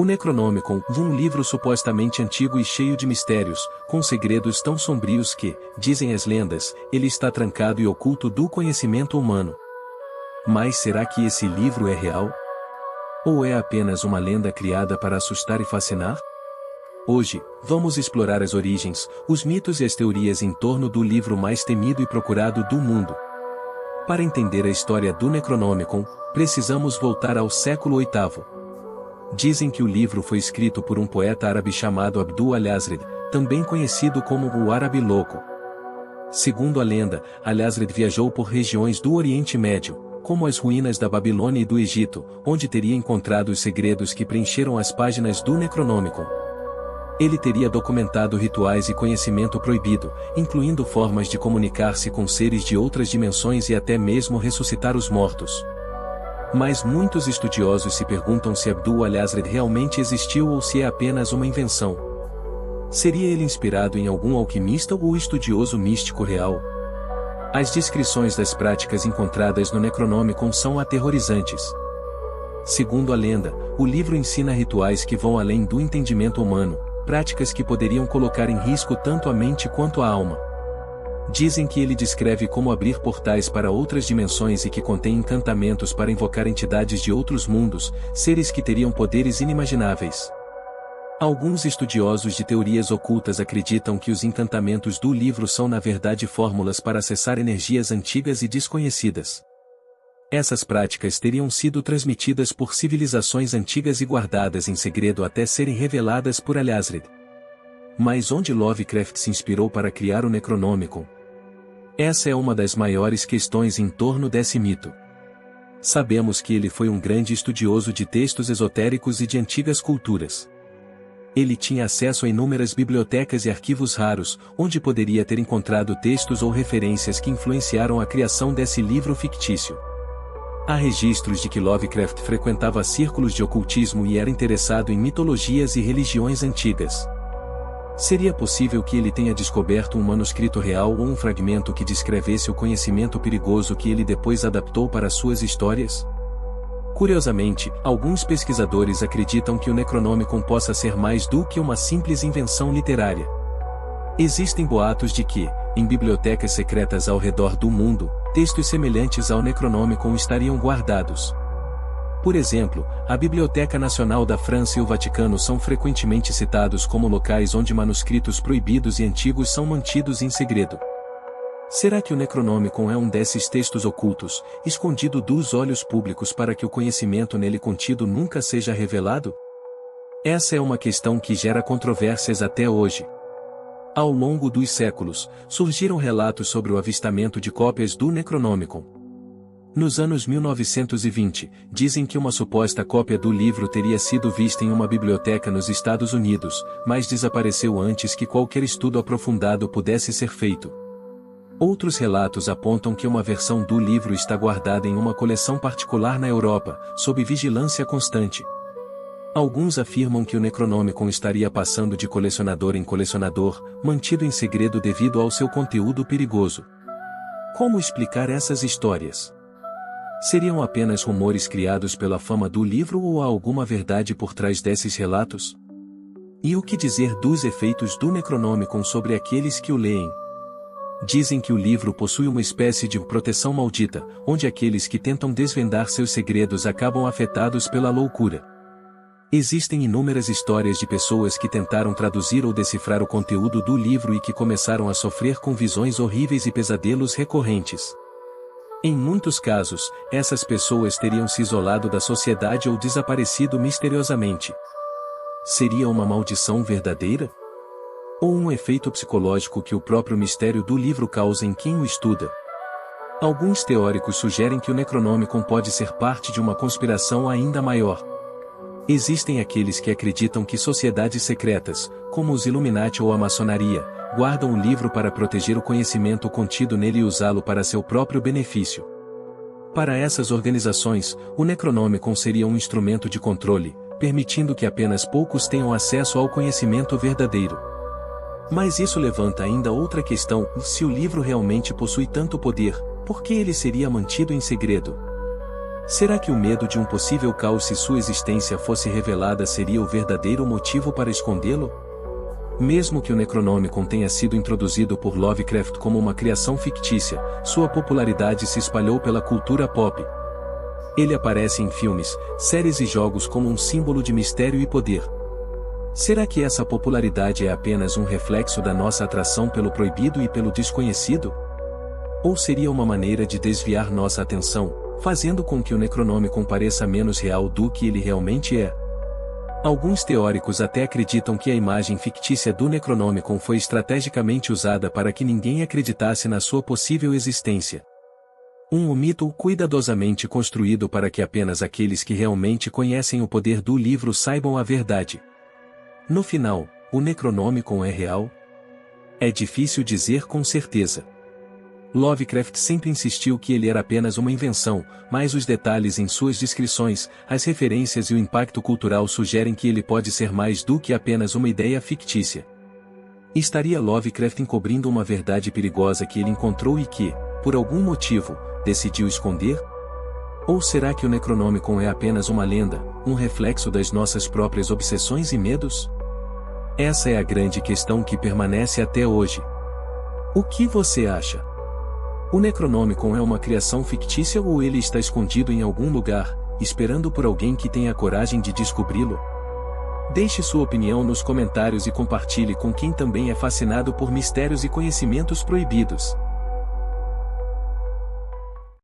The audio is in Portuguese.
O Necronomicon, um livro supostamente antigo e cheio de mistérios, com segredos tão sombrios que, dizem as lendas, ele está trancado e oculto do conhecimento humano. Mas será que esse livro é real? Ou é apenas uma lenda criada para assustar e fascinar? Hoje, vamos explorar as origens, os mitos e as teorias em torno do livro mais temido e procurado do mundo. Para entender a história do Necronomicon, precisamos voltar ao século VIII. Dizem que o livro foi escrito por um poeta árabe chamado Abdul al-Yazrid, também conhecido como o Árabe Louco. Segundo a lenda, al-Yazrid viajou por regiões do Oriente Médio, como as ruínas da Babilônia e do Egito, onde teria encontrado os segredos que preencheram as páginas do Necronomicon. Ele teria documentado rituais e conhecimento proibido, incluindo formas de comunicar-se com seres de outras dimensões e até mesmo ressuscitar os mortos. Mas muitos estudiosos se perguntam se Abdul al-Yazrid realmente existiu ou se é apenas uma invenção. Seria ele inspirado em algum alquimista ou estudioso místico real? As descrições das práticas encontradas no Necronomicon são aterrorizantes. Segundo a lenda, o livro ensina rituais que vão além do entendimento humano, práticas que poderiam colocar em risco tanto a mente quanto a alma. Dizem que ele descreve como abrir portais para outras dimensões e que contém encantamentos para invocar entidades de outros mundos, seres que teriam poderes inimagináveis. Alguns estudiosos de teorias ocultas acreditam que os encantamentos do livro são na verdade fórmulas para acessar energias antigas e desconhecidas. Essas práticas teriam sido transmitidas por civilizações antigas e guardadas em segredo até serem reveladas por al-Yazrid. Mas onde Lovecraft se inspirou para criar o Necronomicon? Essa é uma das maiores questões em torno desse mito. Sabemos que ele foi um grande estudioso de textos esotéricos e de antigas culturas. Ele tinha acesso a inúmeras bibliotecas e arquivos raros, onde poderia ter encontrado textos ou referências que influenciaram a criação desse livro fictício. Há registros de que Lovecraft frequentava círculos de ocultismo e era interessado em mitologias e religiões antigas. Seria possível que ele tenha descoberto um manuscrito real ou um fragmento que descrevesse o conhecimento perigoso que ele depois adaptou para suas histórias? Curiosamente, alguns pesquisadores acreditam que o Necronomicon possa ser mais do que uma simples invenção literária. Existem boatos de que, em bibliotecas secretas ao redor do mundo, textos semelhantes ao Necronomicon estariam guardados. Por exemplo, a Biblioteca Nacional da França e o Vaticano são frequentemente citados como locais onde manuscritos proibidos e antigos são mantidos em segredo. Será que o Necronomicon é um desses textos ocultos, escondido dos olhos públicos para que o conhecimento nele contido nunca seja revelado? Essa é uma questão que gera controvérsias até hoje. Ao longo dos séculos, surgiram relatos sobre o avistamento de cópias do Necronomicon. Nos anos 1920, dizem que uma suposta cópia do livro teria sido vista em uma biblioteca nos Estados Unidos, mas desapareceu antes que qualquer estudo aprofundado pudesse ser feito. Outros relatos apontam que uma versão do livro está guardada em uma coleção particular na Europa, sob vigilância constante. Alguns afirmam que o Necronomicon estaria passando de colecionador em colecionador, mantido em segredo devido ao seu conteúdo perigoso. Como explicar essas histórias? Seriam apenas rumores criados pela fama do livro ou há alguma verdade por trás desses relatos? E o que dizer dos efeitos do Necronomicon sobre aqueles que o leem? Dizem que o livro possui uma espécie de proteção maldita, onde aqueles que tentam desvendar seus segredos acabam afetados pela loucura. Existem inúmeras histórias de pessoas que tentaram traduzir ou decifrar o conteúdo do livro e que começaram a sofrer com visões horríveis e pesadelos recorrentes. Em muitos casos, essas pessoas teriam se isolado da sociedade ou desaparecido misteriosamente. Seria uma maldição verdadeira? Ou um efeito psicológico que o próprio mistério do livro causa em quem o estuda? Alguns teóricos sugerem que o Necronomicon pode ser parte de uma conspiração ainda maior. Existem aqueles que acreditam que sociedades secretas, como os Illuminati ou a maçonaria, guardam o livro para proteger o conhecimento contido nele e usá-lo para seu próprio benefício. Para essas organizações, o Necronomicon seria um instrumento de controle, permitindo que apenas poucos tenham acesso ao conhecimento verdadeiro. Mas isso levanta ainda outra questão: se o livro realmente possui tanto poder, por que ele seria mantido em segredo? Será que o medo de um possível caos se sua existência fosse revelada seria o verdadeiro motivo para escondê-lo? Mesmo que o Necronomicon tenha sido introduzido por Lovecraft como uma criação fictícia, sua popularidade se espalhou pela cultura pop. Ele aparece em filmes, séries e jogos como um símbolo de mistério e poder. Será que essa popularidade é apenas um reflexo da nossa atração pelo proibido e pelo desconhecido? Ou seria uma maneira de desviar nossa atenção, fazendo com que o Necronomicon pareça menos real do que ele realmente é? Alguns teóricos até acreditam que a imagem fictícia do Necronomicon foi estrategicamente usada para que ninguém acreditasse na sua possível existência. Um mito cuidadosamente construído para que apenas aqueles que realmente conhecem o poder do livro saibam a verdade. No final, o Necronomicon é real? É difícil dizer com certeza. Lovecraft sempre insistiu que ele era apenas uma invenção, mas os detalhes em suas descrições, as referências e o impacto cultural sugerem que ele pode ser mais do que apenas uma ideia fictícia. Estaria Lovecraft encobrindo uma verdade perigosa que ele encontrou e que, por algum motivo, decidiu esconder? Ou será que o Necronomicon é apenas uma lenda, um reflexo das nossas próprias obsessões e medos? Essa é a grande questão que permanece até hoje. O que você acha? O Necronomicon é uma criação fictícia ou ele está escondido em algum lugar, esperando por alguém que tenha a coragem de descobri-lo? Deixe sua opinião nos comentários e compartilhe com quem também é fascinado por mistérios e conhecimentos proibidos.